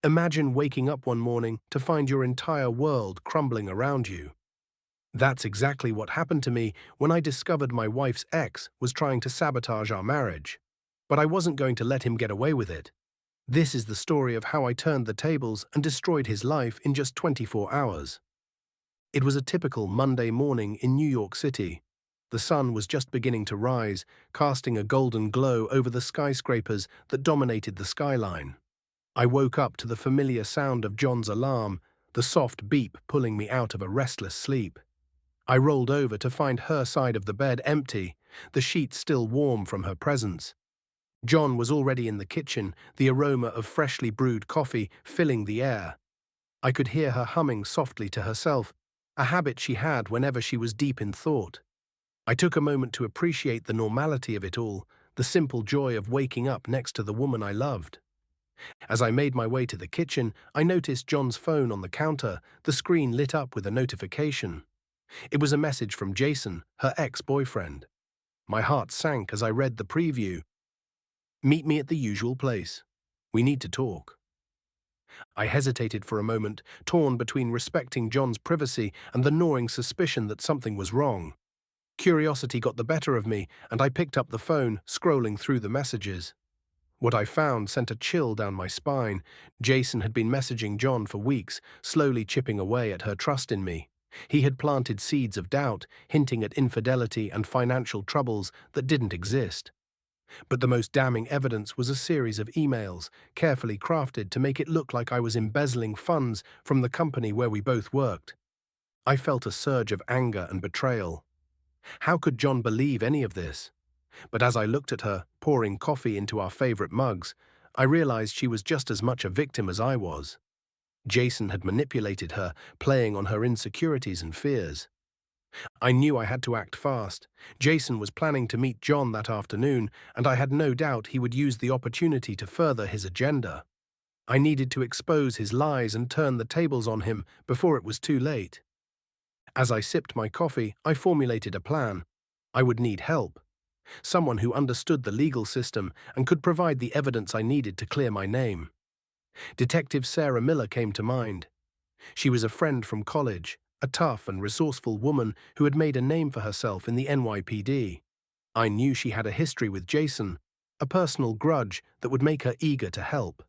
Imagine waking up one morning to find your entire world crumbling around you. That's exactly what happened to me when I discovered my wife's ex was trying to sabotage our marriage. But I wasn't going to let him get away with it. This is the story of how I turned the tables and destroyed his life in just 24 hours. It was a typical Monday morning in New York City. The sun was just beginning to rise, casting a golden glow over the skyscrapers that dominated the skyline. I woke up to the familiar sound of John's alarm, the soft beep pulling me out of a restless sleep. I rolled over to find her side of the bed empty, the sheets still warm from her presence. John was already in the kitchen, the aroma of freshly brewed coffee filling the air. I could hear her humming softly to herself, a habit she had whenever she was deep in thought. I took a moment to appreciate the normality of it all, the simple joy of waking up next to the woman I loved. As I made my way to the kitchen, I noticed John's phone on the counter, the screen lit up with a notification. It was a message from Jason, her ex-boyfriend. My heart sank as I read the preview. "Meet me at the usual place. We need to talk." I hesitated for a moment, torn between respecting John's privacy and the gnawing suspicion that something was wrong. Curiosity got the better of me, and I picked up the phone, scrolling through the messages. What I found sent a chill down my spine. Jason had been messaging John for weeks, slowly chipping away at her trust in me. He had planted seeds of doubt, hinting at infidelity and financial troubles that didn't exist. But the most damning evidence was a series of emails, carefully crafted to make it look like I was embezzling funds from the company where we both worked. I felt a surge of anger and betrayal. How could John believe any of this? But as I looked at her, pouring coffee into our favorite mugs, I realized she was just as much a victim as I was. Jason had manipulated her, playing on her insecurities and fears. I knew I had to act fast. Jason was planning to meet John that afternoon, and I had no doubt he would use the opportunity to further his agenda. I needed to expose his lies and turn the tables on him before it was too late. As I sipped my coffee, I formulated a plan. I would need help. Someone who understood the legal system and could provide the evidence I needed to clear my name. Detective Sarah Miller came to mind. She was a friend from college, a tough and resourceful woman who had made a name for herself in the NYPD. I knew she had a history with Jason, a personal grudge that would make her eager to help.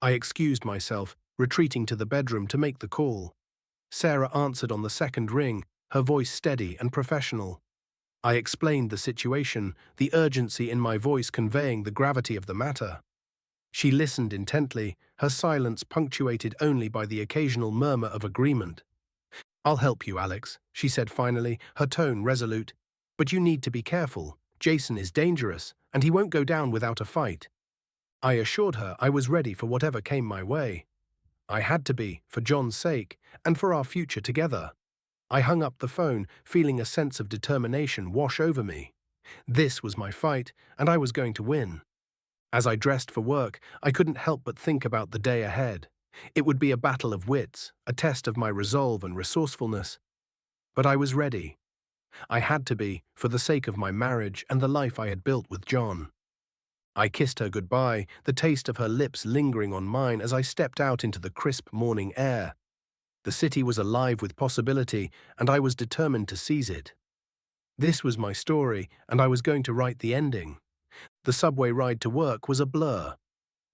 I excused myself, retreating to the bedroom to make the call. Sarah answered on the second ring, her voice steady and professional. I explained the situation, the urgency in my voice conveying the gravity of the matter. She listened intently, her silence punctuated only by the occasional murmur of agreement. "I'll help you, Alex," she said finally, her tone resolute. "But you need to be careful. Jason is dangerous, and he won't go down without a fight." I assured her I was ready for whatever came my way. I had to be, for John's sake, and for our future together. I hung up the phone, feeling a sense of determination wash over me. This was my fight, and I was going to win. As I dressed for work, I couldn't help but think about the day ahead. It would be a battle of wits, a test of my resolve and resourcefulness. But I was ready. I had to be, for the sake of my marriage and the life I had built with John. I kissed her goodbye, the taste of her lips lingering on mine as I stepped out into the crisp morning air. The city was alive with possibility, and I was determined to seize it. This was my story, and I was going to write the ending. The subway ride to work was a blur.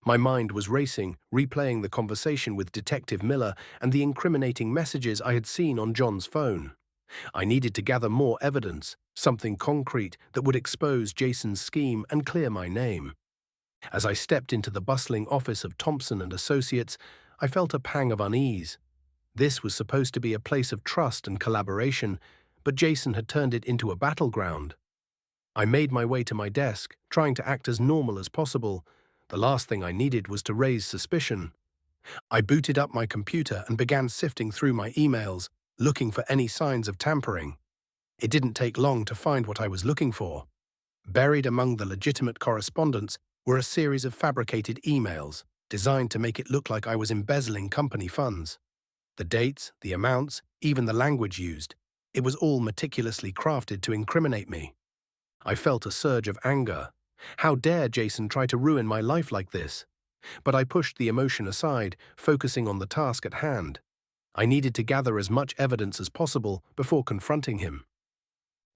My mind was racing, replaying the conversation with Detective Miller and the incriminating messages I had seen on John's phone. I needed to gather more evidence, something concrete that would expose Jason's scheme and clear my name. As I stepped into the bustling office of Thompson and Associates, I felt a pang of unease. This was supposed to be a place of trust and collaboration, but Jason had turned it into a battleground. I made my way to my desk, trying to act as normal as possible. The last thing I needed was to raise suspicion. I booted up my computer and began sifting through my emails, looking for any signs of tampering. It didn't take long to find what I was looking for. Buried among the legitimate correspondence were a series of fabricated emails, designed to make it look like I was embezzling company funds. The dates, the amounts, even the language used, it was all meticulously crafted to incriminate me. I felt a surge of anger. How dare Jason try to ruin my life like this? But I pushed the emotion aside, focusing on the task at hand. I needed to gather as much evidence as possible before confronting him.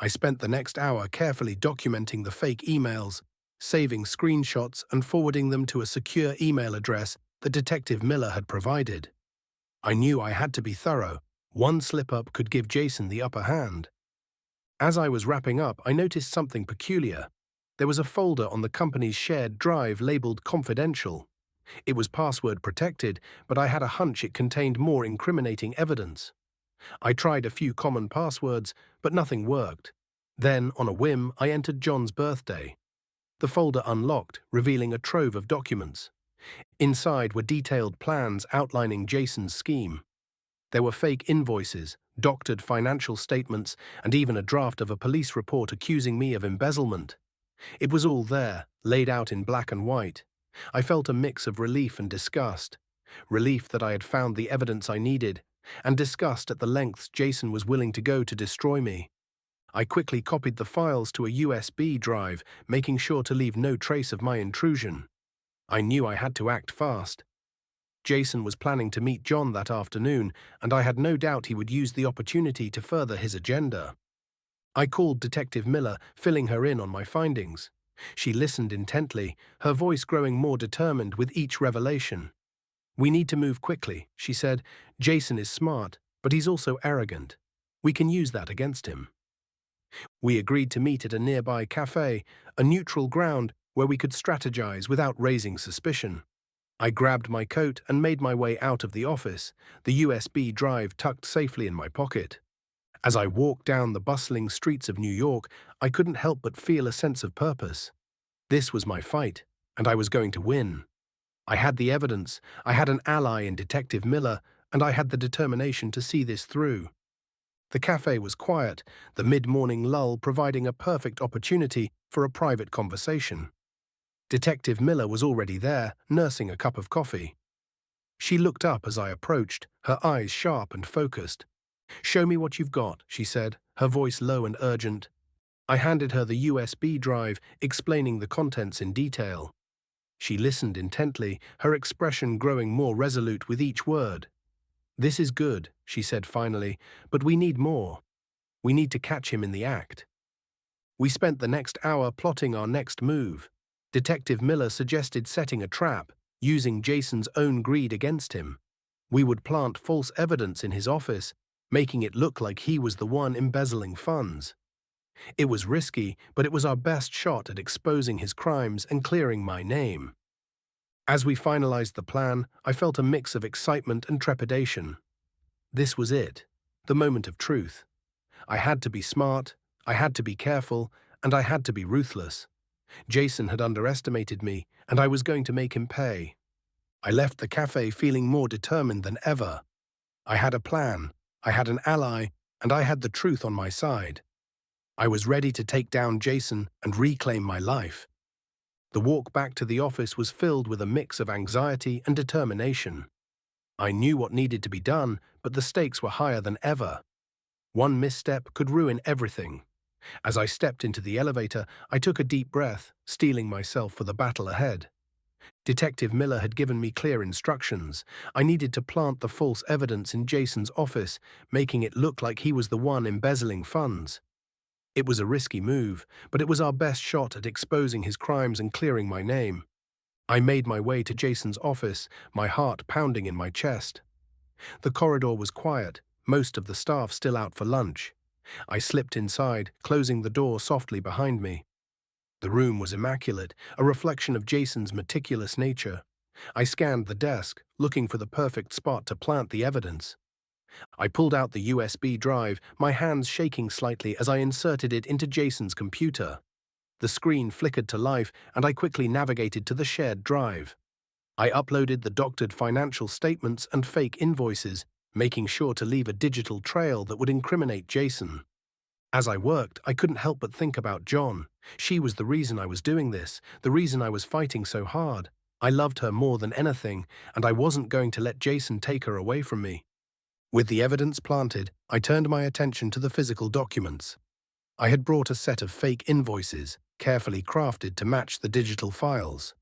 I spent the next hour carefully documenting the fake emails, saving screenshots and forwarding them to a secure email address that Detective Miller had provided. I knew I had to be thorough. One slip-up could give Jason the upper hand. As I was wrapping up, I noticed something peculiar. There was a folder on the company's shared drive labeled confidential. It was password protected, but I had a hunch it contained more incriminating evidence. I tried a few common passwords, but nothing worked. Then, on a whim, I entered John's birthday. The folder unlocked, revealing a trove of documents. Inside were detailed plans outlining Jason's scheme. There were fake invoices, doctored financial statements, and even a draft of a police report accusing me of embezzlement. It was all there, laid out in black and white. I felt a mix of relief and disgust. Relief that I had found the evidence I needed, and disgust at the lengths Jason was willing to go to destroy me. I quickly copied the files to a USB drive, making sure to leave no trace of my intrusion. I knew I had to act fast. Jason was planning to meet John that afternoon, and I had no doubt he would use the opportunity to further his agenda. I called Detective Miller, filling her in on my findings. She listened intently, her voice growing more determined with each revelation. "We need to move quickly," she said. "Jason is smart, but he's also arrogant. We can use that against him." We agreed to meet at a nearby cafe, a neutral ground where we could strategize without raising suspicion. I grabbed my coat and made my way out of the office, the USB drive tucked safely in my pocket. As I walked down the bustling streets of New York, I couldn't help but feel a sense of purpose. This was my fight, and I was going to win. I had the evidence, I had an ally in Detective Miller, and I had the determination to see this through. The cafe was quiet, the mid-morning lull providing a perfect opportunity for a private conversation. Detective Miller was already there, nursing a cup of coffee. She looked up as I approached, her eyes sharp and focused. "Show me what you've got," she said, her voice low and urgent. I handed her the USB drive, explaining the contents in detail. She listened intently, her expression growing more resolute with each word. "This is good," she said finally, "but we need more. We need to catch him in the act." We spent the next hour plotting our next move. Detective Miller suggested setting a trap, using Jason's own greed against him. We would plant false evidence in his office, making it look like he was the one embezzling funds. It was risky, but it was our best shot at exposing his crimes and clearing my name. As we finalized the plan, I felt a mix of excitement and trepidation. This was it, the moment of truth. I had to be smart, I had to be careful, and I had to be ruthless. Jason had underestimated me, and I was going to make him pay. I left the cafe feeling more determined than ever. I had a plan, I had an ally, and I had the truth on my side. I was ready to take down Jason and reclaim my life. The walk back to the office was filled with a mix of anxiety and determination. I knew what needed to be done, but the stakes were higher than ever. One misstep could ruin everything. As I stepped into the elevator, I took a deep breath, steeling myself for the battle ahead. Detective Miller had given me clear instructions. I needed to plant the false evidence in Jason's office, making it look like he was the one embezzling funds. It was a risky move, but it was our best shot at exposing his crimes and clearing my name. I made my way to Jason's office, my heart pounding in my chest. The corridor was quiet, most of the staff still out for lunch. I slipped inside, closing the door softly behind me. The room was immaculate, a reflection of Jason's meticulous nature. I scanned the desk, looking for the perfect spot to plant the evidence. I pulled out the USB drive, my hands shaking slightly as I inserted it into Jason's computer. The screen flickered to life, and I quickly navigated to the shared drive. I uploaded the doctored financial statements and fake invoices, making sure to leave a digital trail that would incriminate Jason. As I worked, I couldn't help but think about John. She was the reason I was doing this, the reason I was fighting so hard. I loved her more than anything, and I wasn't going to let Jason take her away from me. With the evidence planted, I turned my attention to the physical documents. I had brought a set of fake invoices, carefully crafted to match the digital files.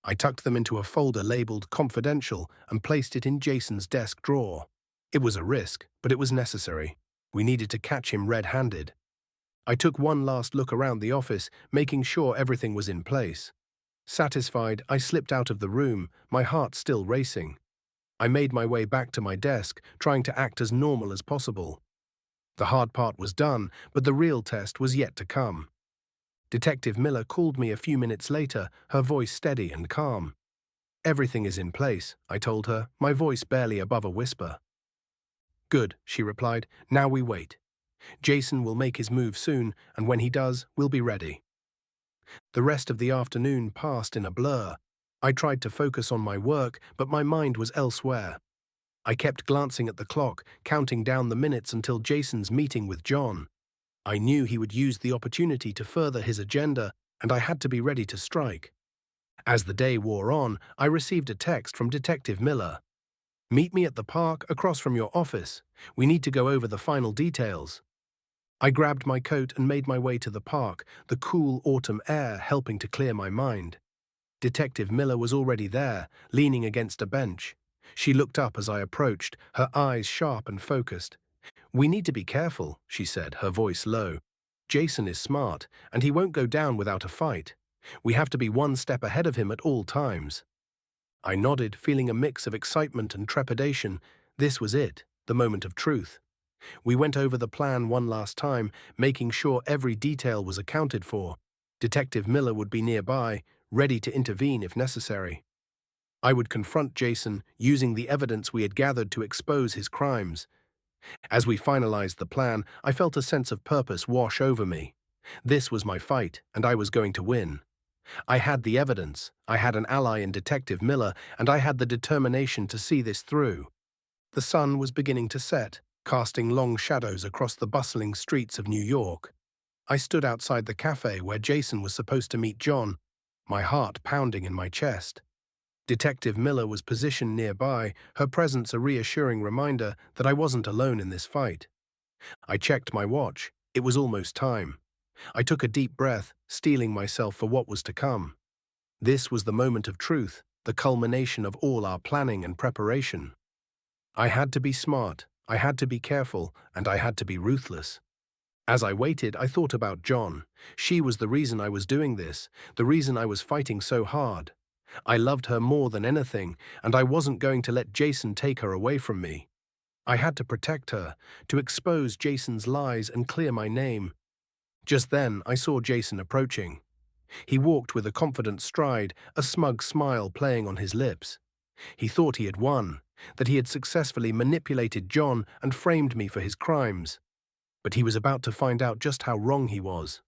I tucked them into a folder labeled Confidential and placed it in Jason's desk drawer. It was a risk, but it was necessary. We needed to catch him red-handed. I took one last look around the office, making sure everything was in place. Satisfied, I slipped out of the room, my heart still racing. I made my way back to my desk, trying to act as normal as possible. The hard part was done, but the real test was yet to come. Detective Miller called me a few minutes later, her voice steady and calm. "Everything is in place," I told her, my voice barely above a whisper. "Good," she replied. "Now we wait. Jason will make his move soon, and when he does, we'll be ready." The rest of the afternoon passed in a blur. I tried to focus on my work, but my mind was elsewhere. I kept glancing at the clock, counting down the minutes until Jason's meeting with John. I knew he would use the opportunity to further his agenda, and I had to be ready to strike. As the day wore on, I received a text from Detective Miller. "Meet me at the park across from your office. We need to go over the final details." I grabbed my coat and made my way to the park, the cool autumn air helping to clear my mind. Detective Miller was already there, leaning against a bench. She looked up as I approached, her eyes sharp and focused. "We need to be careful," she said, her voice low. "Jason is smart, and he won't go down without a fight. We have to be one step ahead of him at all times." I nodded, feeling a mix of excitement and trepidation. This was it, the moment of truth. We went over the plan one last time, making sure every detail was accounted for. Detective Miller would be nearby, ready to intervene if necessary. I would confront Jason, using the evidence we had gathered to expose his crimes. As we finalized the plan, I felt a sense of purpose wash over me. This was my fight, and I was going to win. I had the evidence, I had an ally in Detective Miller, and I had the determination to see this through. The sun was beginning to set, casting long shadows across the bustling streets of New York. I stood outside the cafe where Jason was supposed to meet John, my heart pounding in my chest. Detective Miller was positioned nearby, her presence a reassuring reminder that I wasn't alone in this fight. I checked my watch. It was almost time. I took a deep breath, steeling myself for what was to come. This was the moment of truth, the culmination of all our planning and preparation. I had to be smart, I had to be careful, and I had to be ruthless. As I waited, I thought about John. She was the reason I was doing this, the reason I was fighting so hard. I loved her more than anything, and I wasn't going to let Jason take her away from me. I had to protect her, to expose Jason's lies and clear my name. Just then, I saw Jason approaching. He walked with a confident stride, a smug smile playing on his lips. He thought he had won, that he had successfully manipulated John and framed me for his crimes. But he was about to find out just how wrong he was.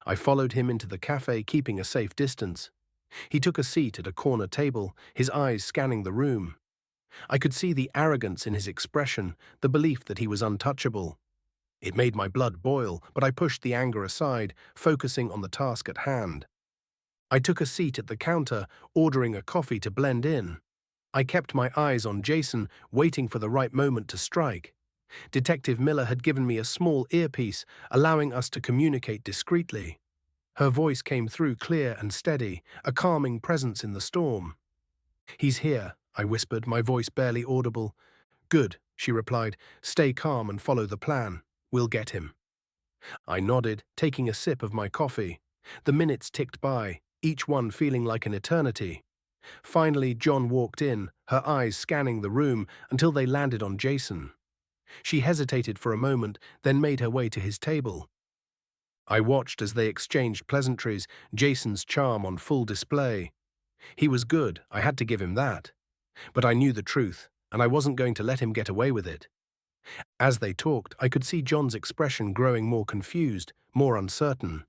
I followed him into the cafe, keeping a safe distance. He took a seat at a corner table, his eyes scanning the room. I could see the arrogance in his expression, the belief that he was untouchable. It made my blood boil, but I pushed the anger aside, focusing on the task at hand. I took a seat at the counter, ordering a coffee to blend in. I kept my eyes on Jason, waiting for the right moment to strike. Detective Miller had given me a small earpiece, allowing us to communicate discreetly. Her voice came through clear and steady, a calming presence in the storm. "He's here," I whispered, my voice barely audible. "Good," she replied. "Stay calm and follow the plan. We'll get him." I nodded, taking a sip of my coffee. The minutes ticked by, each one feeling like an eternity. Finally, John walked in, her eyes scanning the room until they landed on Jason. She hesitated for a moment, then made her way to his table. I watched as they exchanged pleasantries, Jason's charm on full display. He was good, I had to give him that. But I knew the truth, and I wasn't going to let him get away with it. As they talked, I could see John's expression growing more confused, more uncertain.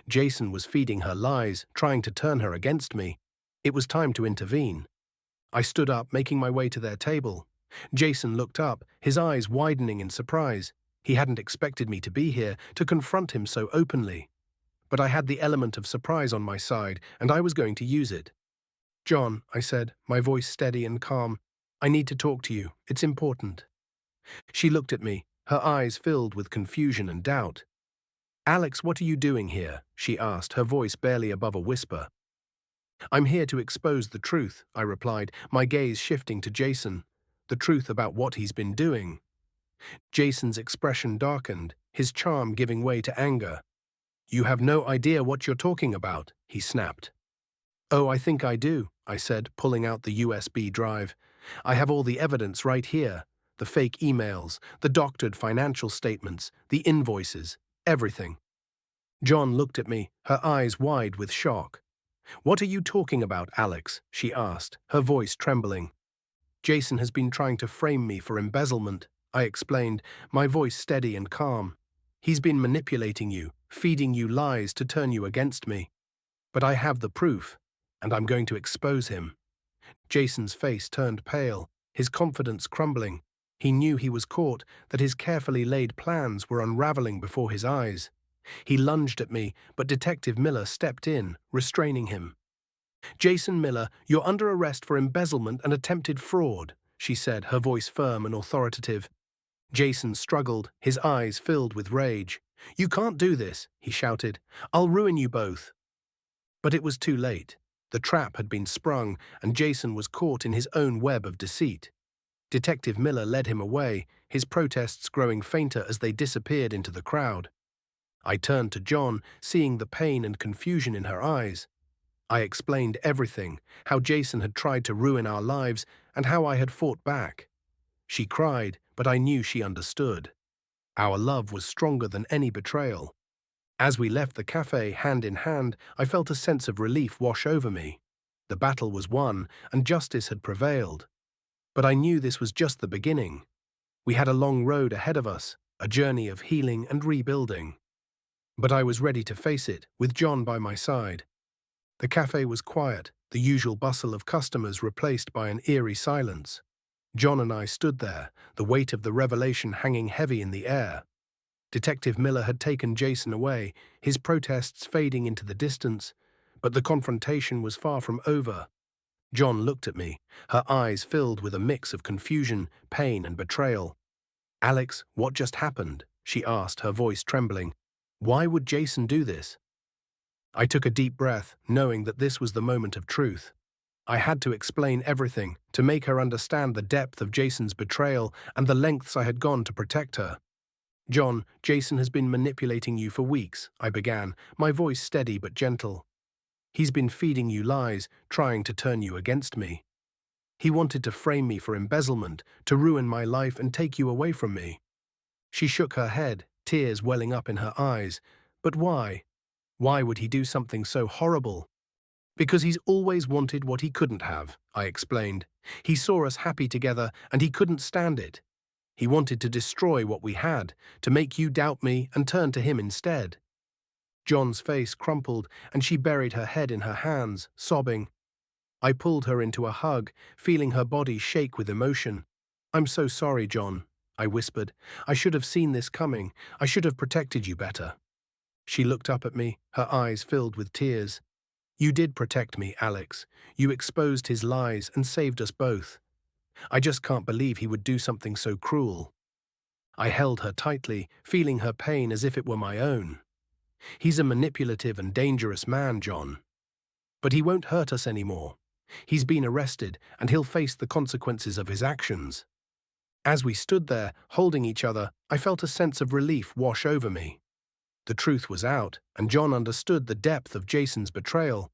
Jason was feeding her lies, trying to turn her against me. It was time to intervene. I stood up, making my way to their table. Jason looked up, his eyes widening in surprise. He hadn't expected me to be here, to confront him so openly. But I had the element of surprise on my side, and I was going to use it. "John," I said, my voice steady and calm, "I need to talk to you. It's important." She looked at me, her eyes filled with confusion and doubt. "Alex, what are you doing here?" she asked, her voice barely above a whisper. I'm here to expose the truth, I replied, my gaze shifting to Jason. The truth about what he's been doing. Jason's expression darkened, his charm giving way to anger. You have no idea what you're talking about, he snapped. Oh, I think I do, I said, pulling out the USB drive. I have all the evidence right here. The fake emails, the doctored financial statements, the invoices, everything. John looked at me, her eyes wide with shock. What are you talking about, Alex? She asked, her voice trembling. Jason has been trying to frame me for embezzlement, I explained, my voice steady and calm. He's been manipulating you, feeding you lies to turn you against me. But I have the proof, and I'm going to expose him. Jason's face turned pale, his confidence crumbling. He knew he was caught, that his carefully laid plans were unraveling before his eyes. He lunged at me, but Detective Miller stepped in, restraining him. Jason Miller, you're under arrest for embezzlement and attempted fraud, she said, her voice firm and authoritative. Jason struggled, his eyes filled with rage. You can't do this, he shouted. I'll ruin you both. But it was too late. The trap had been sprung, and Jason was caught in his own web of deceit. Detective Miller led him away, his protests growing fainter as they disappeared into the crowd. I turned to John, seeing the pain and confusion in her eyes. I explained everything, how Jason had tried to ruin our lives and how I had fought back. She cried, but I knew she understood. Our love was stronger than any betrayal. As we left the cafe hand in hand, I felt a sense of relief wash over me. The battle was won, and justice had prevailed. But I knew this was just the beginning. We had a long road ahead of us, a journey of healing and rebuilding. But I was ready to face it, with John by my side. The cafe was quiet, the usual bustle of customers replaced by an eerie silence. John and I stood there, the weight of the revelation hanging heavy in the air. Detective Miller had taken Jason away, his protests fading into the distance, but the confrontation was far from over. John looked at me, her eyes filled with a mix of confusion, pain, and betrayal. Alex, what just happened? She asked, her voice trembling. Why would Jason do this? I took a deep breath, knowing that this was the moment of truth. I had to explain everything, to make her understand the depth of Jason's betrayal and the lengths I had gone to protect her. John, Jason has been manipulating you for weeks, I began, my voice steady but gentle. He's been feeding you lies, trying to turn you against me. He wanted to frame me for embezzlement, to ruin my life and take you away from me. She shook her head, tears welling up in her eyes. But why? Why would he do something so horrible? Because he's always wanted what he couldn't have, I explained. He saw us happy together and he couldn't stand it. He wanted to destroy what we had, to make you doubt me and turn to him instead. John's face crumpled and she buried her head in her hands, sobbing. I pulled her into a hug, feeling her body shake with emotion. I'm so sorry, John, I whispered. I should have seen this coming. I should have protected you better. She looked up at me, her eyes filled with tears. You did protect me, Alex. You exposed his lies and saved us both. I just can't believe he would do something so cruel. I held her tightly, feeling her pain as if it were my own. He's a manipulative and dangerous man, John. But he won't hurt us anymore. He's been arrested, and he'll face the consequences of his actions. As we stood there, holding each other, I felt a sense of relief wash over me. The truth was out, and John understood the depth of Jason's betrayal.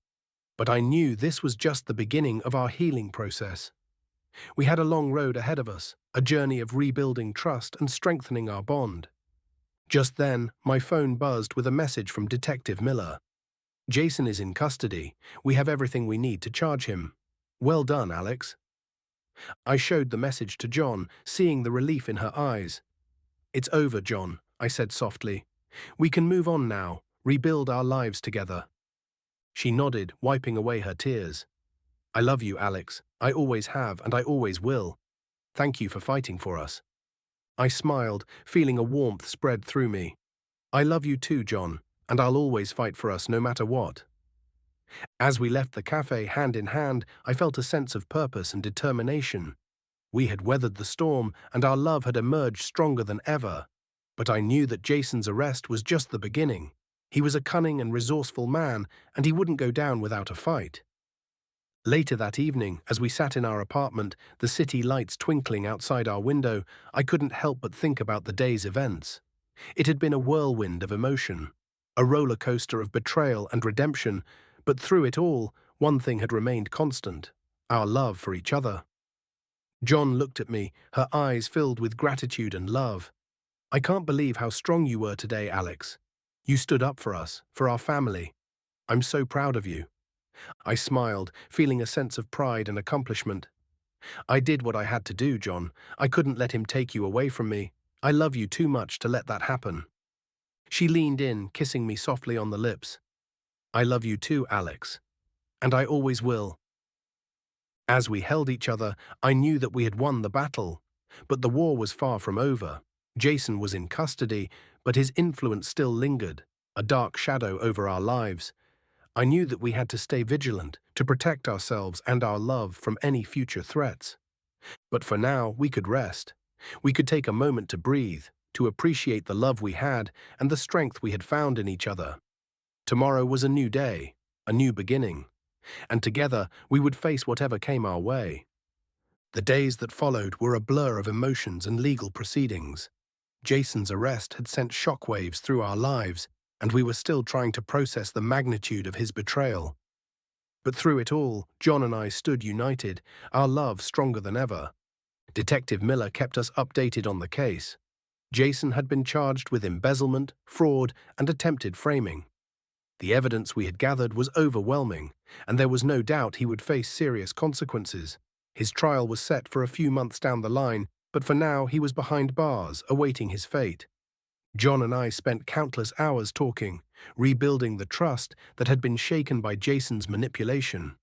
But I knew this was just the beginning of our healing process. We had a long road ahead of us, a journey of rebuilding trust and strengthening our bond. Just then, my phone buzzed with a message from Detective Miller. Jason is in custody. We have everything we need to charge him. Well done, Alex. I showed the message to John, seeing the relief in her eyes. It's over, John, I said softly. We can move on now, rebuild our lives together. She nodded, wiping away her tears. I love you, Alex. I always have, and I always will. Thank you for fighting for us. I smiled, feeling a warmth spread through me. I love you too, John, and I'll always fight for us no matter what. As we left the cafe hand in hand, I felt a sense of purpose and determination. We had weathered the storm, and our love had emerged stronger than ever. But I knew that Jason's arrest was just the beginning. He was a cunning and resourceful man, and he wouldn't go down without a fight. Later that evening, as we sat in our apartment, the city lights twinkling outside our window, I couldn't help but think about the day's events. It had been a whirlwind of emotion, a roller coaster of betrayal and redemption, but through it all, one thing had remained constant: our love for each other. John looked at me, her eyes filled with gratitude and love. "I can't believe how strong you were today, Alex. You stood up for us, for our family. I'm so proud of you." I smiled, feeling a sense of pride and accomplishment. "I did what I had to do, John. I couldn't let him take you away from me. I love you too much to let that happen." She leaned in, kissing me softly on the lips. "I love you too, Alex. And I always will." As we held each other, I knew that we had won the battle. But the war was far from over. Jason was in custody, but his influence still lingered, a dark shadow over our lives. I knew that we had to stay vigilant, to protect ourselves and our love from any future threats. But for now, we could rest. We could take a moment to breathe, to appreciate the love we had and the strength we had found in each other. Tomorrow was a new day, a new beginning, and together we would face whatever came our way. The days that followed were a blur of emotions and legal proceedings. Jason's arrest had sent shockwaves through our lives, and we were still trying to process the magnitude of his betrayal. But through it all, John and I stood united, our love stronger than ever. Detective Miller kept us updated on the case. Jason had been charged with embezzlement, fraud, and attempted framing. The evidence we had gathered was overwhelming, and there was no doubt he would face serious consequences. His trial was set for a few months down the line, but for now he was behind bars, awaiting his fate. John and I spent countless hours talking, rebuilding the trust that had been shaken by Jason's manipulation.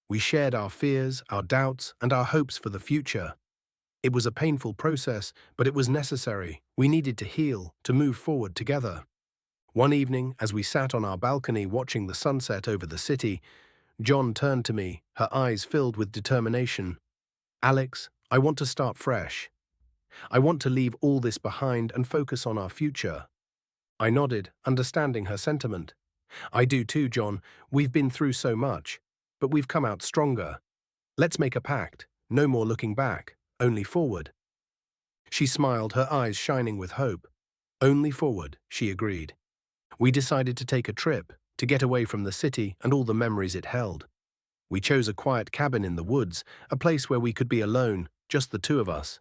We shared our fears, our doubts, and our hopes for the future. It was a painful process, but it was necessary. We needed to heal, to move forward together. One evening, as we sat on our balcony watching the sunset over the city, John turned to me, her eyes filled with determination. "Alex, I want to start fresh. I want to leave all this behind and focus on our future." I nodded, understanding her sentiment. "I do too, John. We've been through so much, but we've come out stronger. Let's make a pact. No more looking back, only forward." She smiled, her eyes shining with hope. "Only forward," she agreed. We decided to take a trip, to get away from the city and all the memories it held. We chose a quiet cabin in the woods, a place where we could be alone, just the two of us.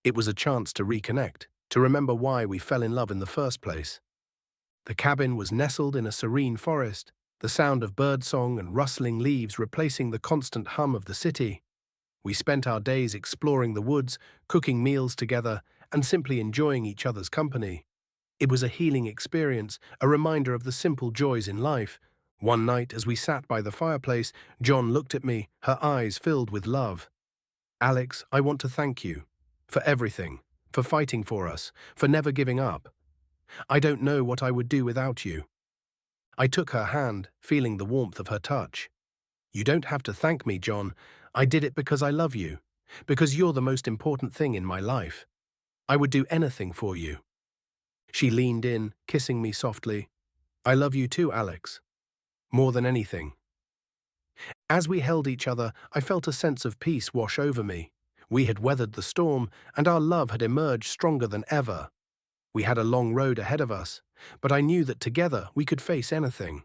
It was a chance to reconnect, to remember why we fell in love in the first place. The cabin was nestled in a serene forest, the sound of birdsong and rustling leaves replacing the constant hum of the city. We spent our days exploring the woods, cooking meals together, and simply enjoying each other's company. It was a healing experience, a reminder of the simple joys in life. One night, as we sat by the fireplace, John looked at me, her eyes filled with love. "Alex, I want to thank you. For everything. For fighting for us. For never giving up. I don't know what I would do without you." I took her hand, feeling the warmth of her touch. "You don't have to thank me, John. I did it because I love you. Because you're the most important thing in my life. I would do anything for you." She leaned in, kissing me softly. "I love you too, Alex. More than anything." As we held each other, I felt a sense of peace wash over me. We had weathered the storm, and our love had emerged stronger than ever. We had a long road ahead of us, but I knew that together we could face anything.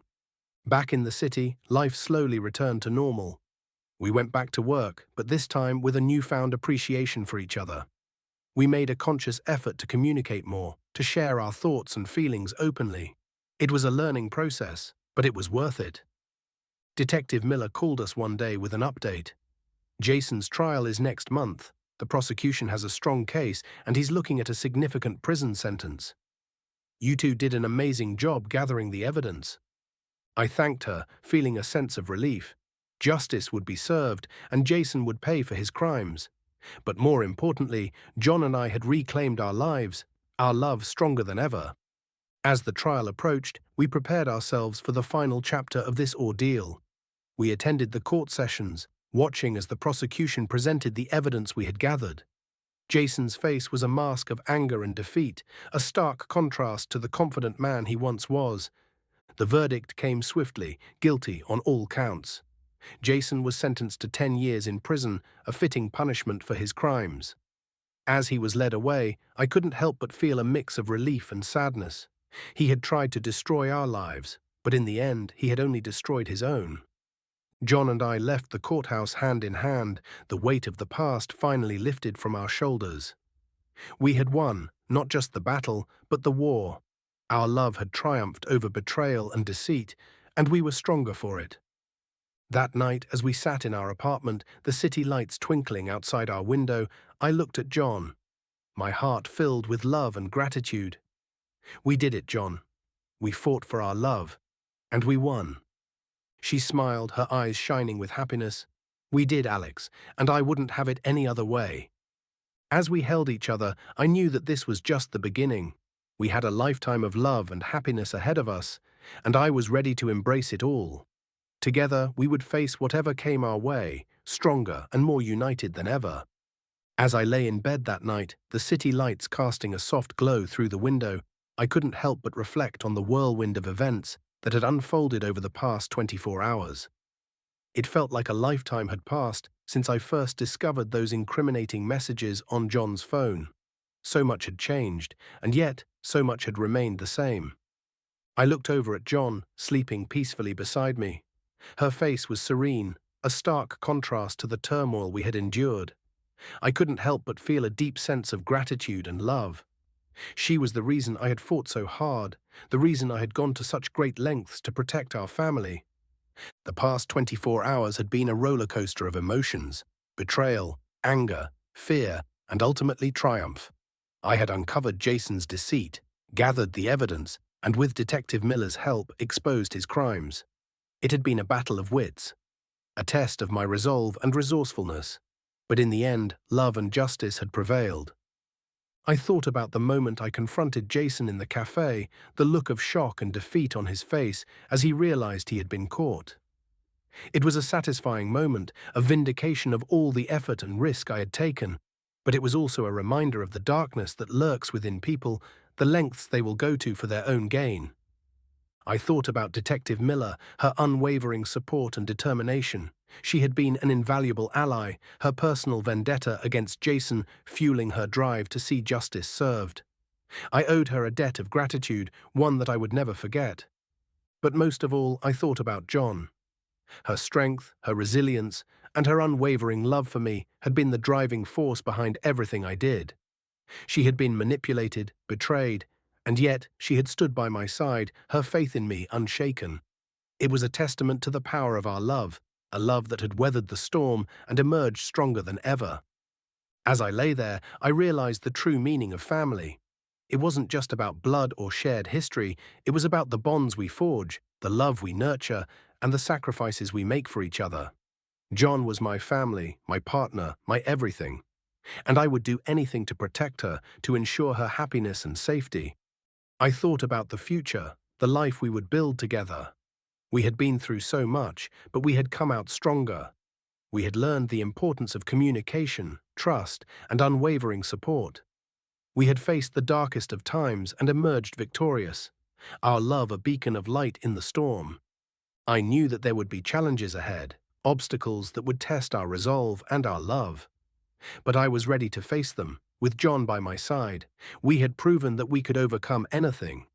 Back in the city, life slowly returned to normal. We went back to work, but this time with a newfound appreciation for each other. We made a conscious effort to communicate more, to share our thoughts and feelings openly. It was a learning process, but it was worth it. Detective Miller called us one day with an update. "Jason's trial is next month. The prosecution has a strong case, and he's looking at a significant prison sentence. You two did an amazing job gathering the evidence." I thanked her, feeling a sense of relief. Justice would be served, and Jason would pay for his crimes. But more importantly, John and I had reclaimed our lives, our love stronger than ever. As the trial approached, we prepared ourselves for the final chapter of this ordeal. We attended the court sessions, watching as the prosecution presented the evidence we had gathered. Jason's face was a mask of anger and defeat, a stark contrast to the confident man he once was. The verdict came swiftly, guilty on all counts. Jason was sentenced to 10 years in prison, a fitting punishment for his crimes. As he was led away, I couldn't help but feel a mix of relief and sadness. He had tried to destroy our lives, but in the end, he had only destroyed his own. John and I left the courthouse hand in hand, the weight of the past finally lifted from our shoulders. We had won, not just the battle, but the war. Our love had triumphed over betrayal and deceit, and we were stronger for it. That night, as we sat in our apartment, the city lights twinkling outside our window, I looked at John, my heart filled with love and gratitude. We did it, John. We fought for our love, and we won. She smiled, her eyes shining with happiness. We did, Alex, and I wouldn't have it any other way. As we held each other, I knew that this was just the beginning. We had a lifetime of love and happiness ahead of us, and I was ready to embrace it all. Together, we would face whatever came our way, stronger and more united than ever. As I lay in bed that night, the city lights casting a soft glow through the window, I couldn't help but reflect on the whirlwind of events that had unfolded over the past 24 hours. It felt like a lifetime had passed since I first discovered those incriminating messages on John's phone. So much had changed, and yet so much had remained the same. I looked over at John, sleeping peacefully beside me. Her face was serene, a stark contrast to the turmoil we had endured. I couldn't help but feel a deep sense of gratitude and love. She was the reason I had fought so hard, the reason I had gone to such great lengths to protect our family. The past 24 hours had been a roller coaster of emotions, betrayal, anger, fear, and ultimately triumph. I had uncovered Jason's deceit, gathered the evidence, and with Detective Miller's help exposed his crimes. It had been a battle of wits, a test of my resolve and resourcefulness, but in the end, love and justice had prevailed. I thought about the moment I confronted Jason in the cafe, the look of shock and defeat on his face as he realized he had been caught. It was a satisfying moment, a vindication of all the effort and risk I had taken, but it was also a reminder of the darkness that lurks within people, the lengths they will go to for their own gain. I thought about Detective Miller, her unwavering support and determination. She had been an invaluable ally, her personal vendetta against Jason fueling her drive to see justice served. I owed her a debt of gratitude, one that I would never forget. But most of all, I thought about John. Her strength, her resilience, and her unwavering love for me had been the driving force behind everything I did. She had been manipulated, betrayed, and yet she had stood by my side, her faith in me unshaken. It was a testament to the power of our love, a love that had weathered the storm and emerged stronger than ever. As I lay there, I realized the true meaning of family. It wasn't just about blood or shared history, it was about the bonds we forge, the love we nurture, and the sacrifices we make for each other. John was my family, my partner, my everything. And I would do anything to protect her, to ensure her happiness and safety. I thought about the future, the life we would build together. We had been through so much, but we had come out stronger. We had learned the importance of communication, trust, and unwavering support. We had faced the darkest of times and emerged victorious, our love a beacon of light in the storm. I knew that there would be challenges ahead, obstacles that would test our resolve and our love. But I was ready to face them, with John by my side. We had proven that we could overcome anything,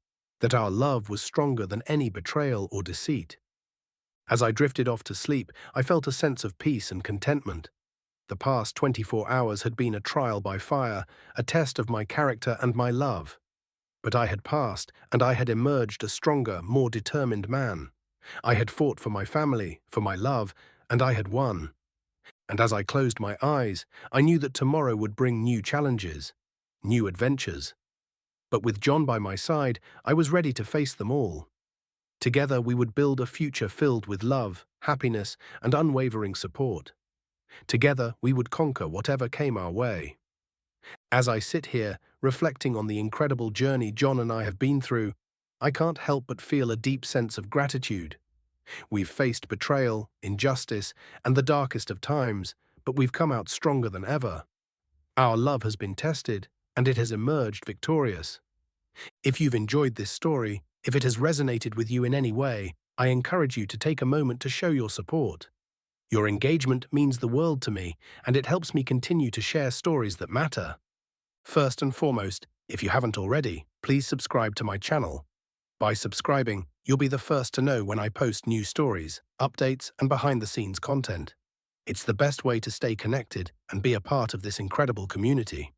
that our love was stronger than any betrayal or deceit. As I drifted off to sleep, I felt a sense of peace and contentment. The past 24 hours had been a trial by fire, a test of my character and my love. But I had passed, and I had emerged a stronger, more determined man. I had fought for my family, for my love, and I had won. And as I closed my eyes, I knew that tomorrow would bring new challenges, new adventures. But with John by my side, I was ready to face them all. Together we would build a future filled with love, happiness, and unwavering support. Together we would conquer whatever came our way. As I sit here, reflecting on the incredible journey John and I have been through, I can't help but feel a deep sense of gratitude. We've faced betrayal, injustice, and the darkest of times, but we've come out stronger than ever. Our love has been tested, and it has emerged victorious. If you've enjoyed this story, if it has resonated with you in any way, I encourage you to take a moment to show your support. Your engagement means the world to me, and it helps me continue to share stories that matter. First and foremost, if you haven't already, please subscribe to my channel. By subscribing, you'll be the first to know when I post new stories, updates, and behind-the-scenes content. It's the best way to stay connected and be a part of this incredible community.